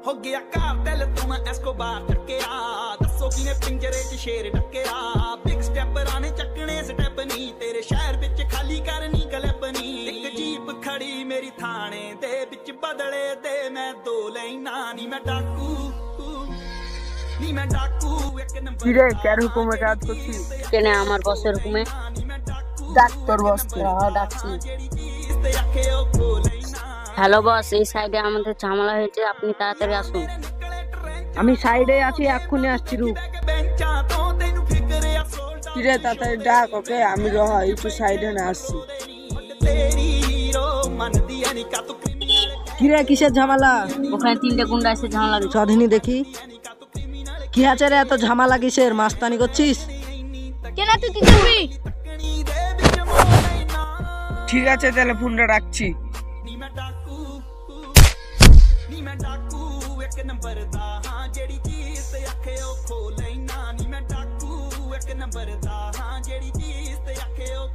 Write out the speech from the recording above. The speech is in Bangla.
हो गया कार्टेल तो मैं एस्कोबार टक्केया दसो किने पिंजरे च शेर टक्केया बिग स्टेप राने चकने स्टेप नहीं तेरे शहर विच खाली करनी क्लिप नहीं एक जीप खड़ी मेरी थाने दे विच बदले दे मैं दो लेना नी मैं डाकू नी मैं डाकू एक नंबर কিরে কার হুকুমে কাজ করছিস? কেনে আমার বসের হুকুমে ডাক্তার বসকে ডাকছি। হ্যালো বস, এই সাইডে আমাদের ঝামেলা হয়েছে, আপনি তাড়াতাড়ি আসুন। আমি সাইডে আছি, এক্ষুনি আসছি রূপ। কিরে তাড়াতাড়ি ডাক ওকে, আমি রহ একটু সাইডে না আসছি। কিরে কিসের ঝামেলা? ওখানে 3টে গুন্ডা এসে ঝামেলা দিচ্ছে। চদিনি দেখি কি আছে রে, এত ঝামেলা কিসের? মাস্তানি করছিস? কেন তুই কি করবি? ঠিক আছে তাহলে ফোনটা রাখছি। एक नंबर दा हां जेड़ी चीज ते आखे ओ खो लेना नी मैं डाकू एक नंबर दा हां जेड़ी चीज ते आखे ओ